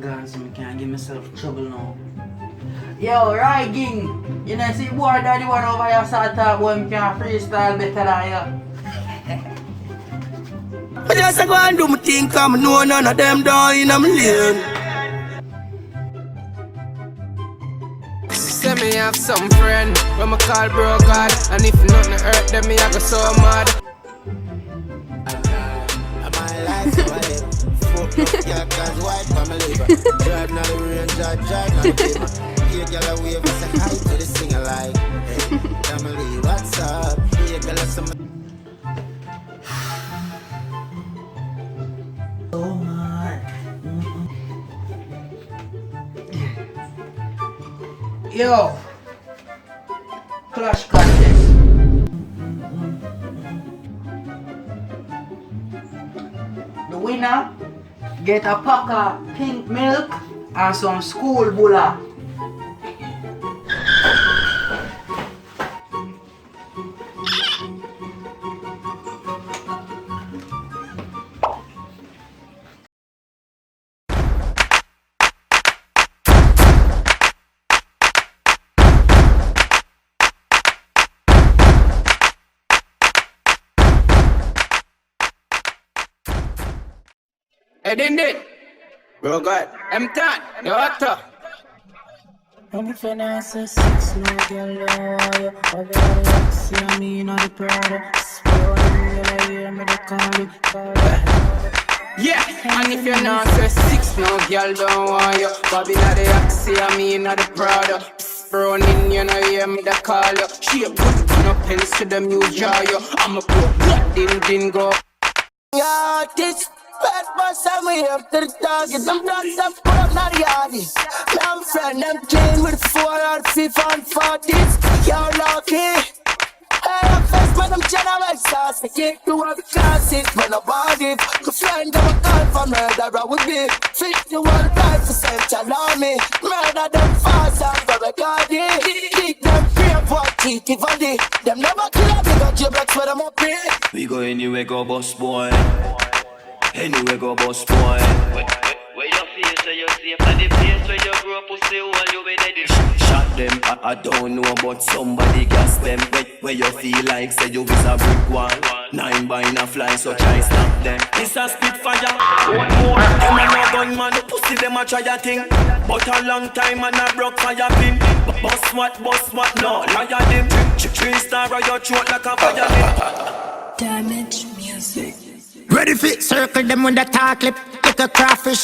gone, so I can't give myself trouble now. Yo, RYGIN! You know, see boy Daddy1 over here start talk boy, I can freestyle better than you. I just go and do my thing, come know none of them down in a million. Say me have some friend when me call bro God, and if nothing hurt them, me I go so mad. My life, my life. Fuck up, yeah, cause white family. Drive now the rain, drive now the paper. Here, girl, a wave, I say hi to the singer like. Hey, family, what's up? Here, girl, some. So much. Yo, Clash contest. The winner get a pack of pink milk and some school bulla. Hey, Dindin, Bro, God. I'm done. You actor. I'm finance a 6 no girl don't you. Over the see me in the product. Spoiling you hear me the call. Yeah, and if you're not say 6, no girl don't want you. Bobby not the Axie, I mean not the Prada. Running, you know, hear me the call you. She a good no pens to the music you. I'm a pro, didn't go. Yeah, this bad boss, I'm here after the target. I'm not some put up, not the yardies. I'm friend, I'm playing with 4 or 5 and 40s. You're lucky. Hey, I'm first, but I'm general sauce. I can't do all the classics, but nobody. The friend of a call for murderer would be 51% allow me. Murder them fast and for a guardian. Keep them free for teeth, if I did. Them never kill a big up, but where I'm up here. We go anywhere, go boss boy. Anywhere, go boss boy. Where your face, where you safe, and the place where you grew up, pussy, while you with it. Shot them, I don't know, but somebody gas them. Where you feel like, say you is a brick wall. 9 by a fly, so try stop them. It's a spitfire, one more. Them a no gunman, the pussy them a try a thing. But a long time and a broke fire pin. Boss what, no, liar them. 3-star on your throat like a fire pin. Damage music. Ready fit, circle them with the tar clip. Like a crawfish.